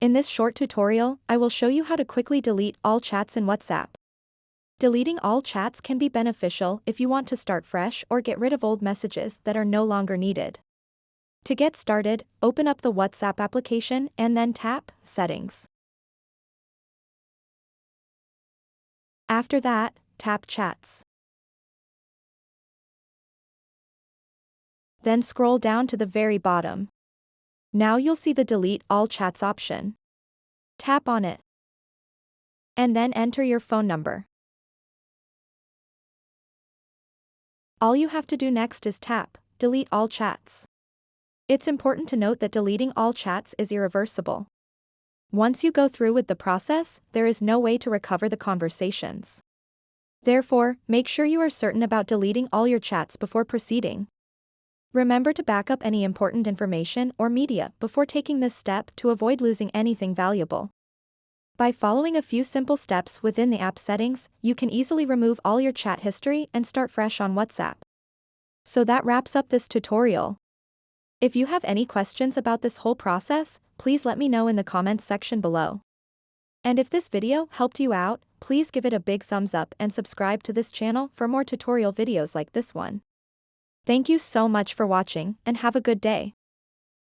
In this short tutorial, I will show you how to quickly delete all chats in WhatsApp. Deleting all chats can be beneficial if you want to start fresh or get rid of old messages that are no longer needed. To get started, open up the WhatsApp application and then tap Settings. After that, tap Chats. Then scroll down to the very bottom. Now you'll see the Delete All Chats option. Tap on it. And then enter your phone number. All you have to do next is tap Delete All Chats. It's important to note that deleting all chats is irreversible. Once you go through with the process, there is no way to recover the conversations. Therefore, make sure you are certain about deleting all your chats before proceeding. Remember to back up any important information or media before taking this step to avoid losing anything valuable. By following a few simple steps within the app settings, you can easily remove all your chat history and start fresh on WhatsApp. So that wraps up this tutorial. If you have any questions about this whole process, please let me know in the comments section below. And if this video helped you out, please give it a big thumbs up and subscribe to this channel for more tutorial videos like this one. Thank you so much for watching and have a good day.